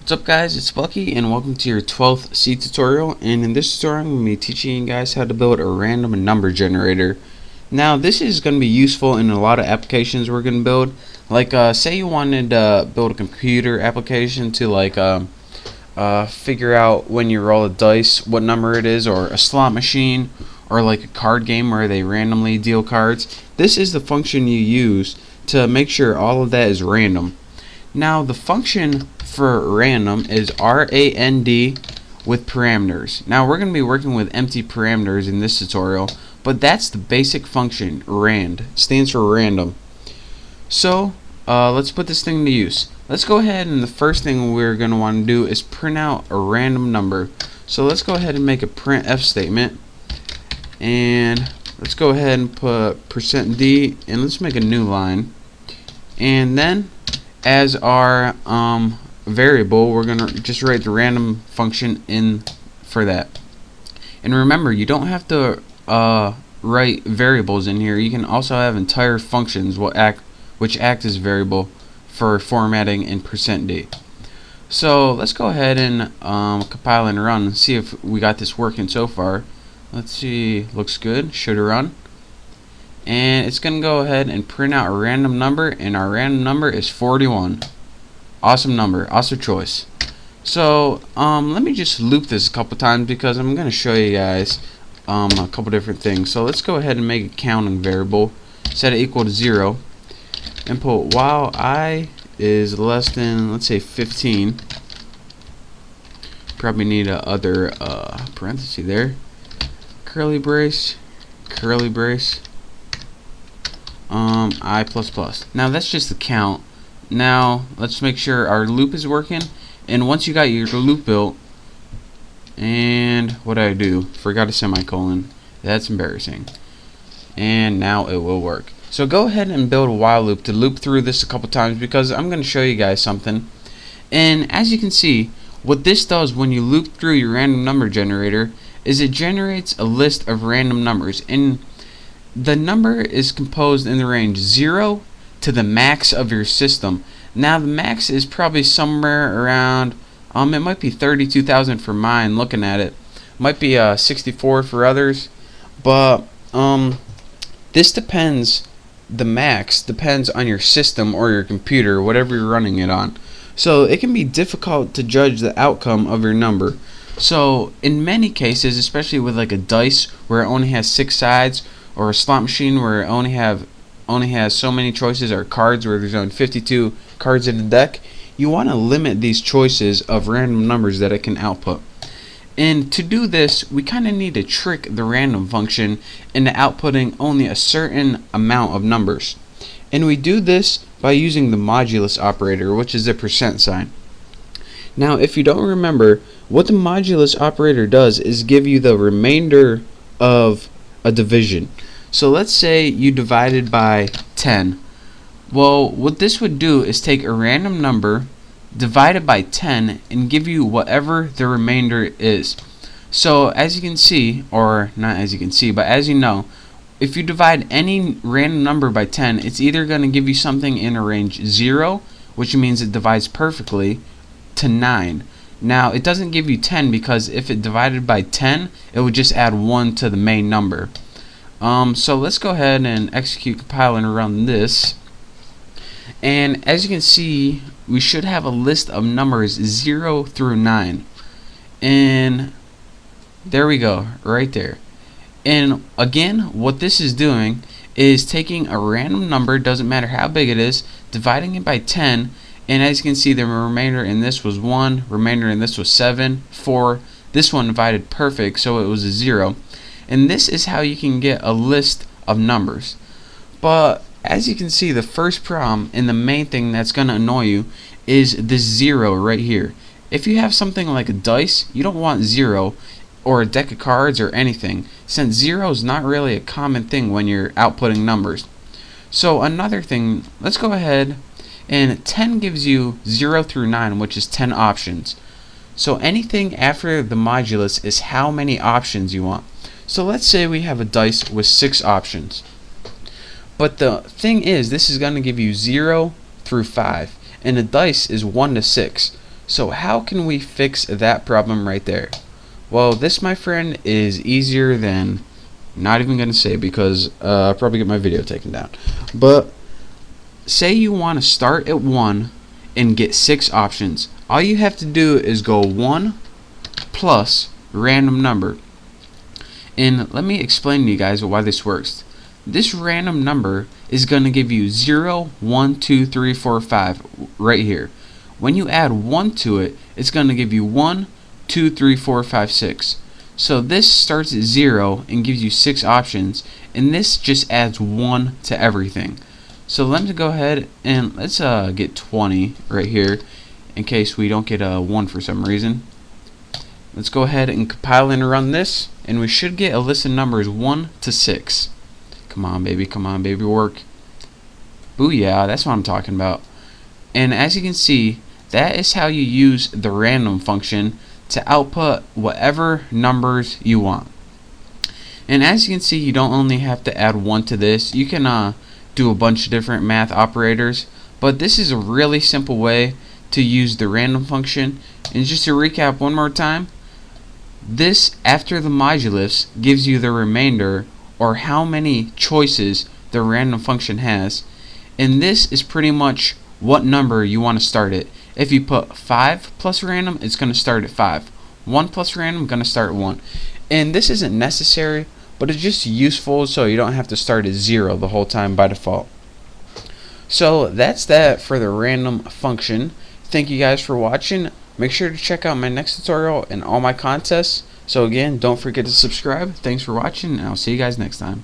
What's up guys, it's Bucky and welcome to your 12th C tutorial, and in this tutorial I'm going to be teaching you guys how to build a random number generator. Now this is going to be useful in a lot of applications we're going to build, like say you wanted to build a computer application to figure out when you roll a dice what number it is, or a slot machine, or like a card game where they randomly deal cards. This is the function you use to make sure all of that is random. Now the function for random is RAND with parameters. Now we're going to be working with empty parameters in this tutorial, but that's the basic function. RAND stands for random. So let's put this thing to use. Let's go ahead, and the first thing we're going to want to do is print out a random number. So let's go ahead and make a printf statement, and let's go ahead and put %d, and let's make a new line, and then as our variable we're gonna just write the random function in for that. And remember, you don't have to write variables in here. You can also have entire functions which act as variable for formatting in %d. So let's go ahead and compile and run and see if we got this working so far. Let's see, looks good, should run. And it's going to go ahead and print out a random number, and our random number is 41. Awesome number, awesome choice. So let me just loop this a couple times because I'm going to show you guys a couple different things. So let's go ahead and make a counting variable, set it equal to 0, and put while I is less than, let's say, 15. Probably need a other parenthesis there, curly brace, I++. Now that's just the count. Now let's make sure our loop is working, and once you got your loop built, and what did I do? Forgot a semicolon. That's embarrassing. And now it will work. So go ahead and build a while loop to loop through this a couple times, because I'm going to show you guys something. And as you can see, what this does when you loop through your random number generator is it generates a list of random numbers, and the number is composed in the range 0 to the max of your system. Now the max is probably somewhere around, it might be 32,000 for mine looking at it. Might be 64 for others. But this depends, the max depends on your system or your computer, whatever you're running it on. So it can be difficult to judge the outcome of your number. So in many cases, especially with like a dice where it only has 6 sides, or a slot machine where it only has so many choices, or cards where there's only 52 cards in the deck, you want to limit these choices of random numbers that it can output. And to do this, we kind of need to trick the random function into outputting only a certain amount of numbers. And we do this by using the modulus operator, which is a %sign. Now if you don't remember, what the modulus operator does is give you the remainder of a division. So let's say you divided by 10. Well, what this would do is take a random number, divide it by 10, and give you whatever the remainder is. So as you can see, or not as you can see, but as you know, if you divide any random number by 10, it's either going to give you something in a range 0, which means it divides perfectly, to 9. Now it doesn't give you 10 because if it divided by 10, it would just add 1 to the main number. So let's go ahead and execute, compile, and run this. And as you can see, we should have a list of numbers 0 through 9. And there we go, right there. And again, what this is doing is taking a random number, doesn't matter how big it is, dividing it by 10, and as you can see, the remainder in this was 1, remainder in this was 7, 4, this one divided perfect, so it was a 0. And this is how you can get a list of numbers. But as you can see, the first problem and the main thing that's going to annoy you is this 0 right here. If you have something like a dice, you don't want 0, or a deck of cards or anything, since 0 is not really a common thing when you're outputting numbers. So another thing, let's go ahead, and 10 gives you 0 through 9, which is 10 options. So anything after the modulus is how many options you want. So let's say we have a dice with 6 options. But the thing is, this is going to give you 0 through 5, and the dice is 1 to 6. So how can we fix that problem right there? Well, this, my friend, is easier than, not even going to say, because I'll probably get my video taken down. But say you want to start at 1 and get 6 options. All you have to do is go 1 plus random number. And let me explain to you guys why this works. This random number is going to give you 0, 1, 2, 3, 4, 5 right here. When you add 1 to it, it's going to give you 1, 2, 3, 4, 5, 6. So this starts at 0 and gives you 6 options, and this just adds 1 to everything. So let me go ahead and let's get 20 right here in case we don't get a 1 for some reason. Let's go ahead and compile and run this, and we should get a list of numbers 1 to 6. Come on baby, work. Booyah, that's what I'm talking about. And as you can see, that is how you use the random function to output whatever numbers you want. And as you can see, you don't only have to add 1 to this, you can do a bunch of different math operators, but this is a really simple way to use the random function. And just to recap one more time, this after the modulus gives you the remainder, or how many choices the random function has, and this is pretty much what number you want to start at. If you put 5 plus random, it's going to start at 5. 1 plus random, going to start at 1. And this isn't necessary, but it's just useful so you don't have to start at 0 the whole time by default. So that's that for the random function. Thank you guys for watching. Make sure to check out my next tutorial and all my contests. So again, don't forget to subscribe. Thanks for watching, and I'll see you guys next time.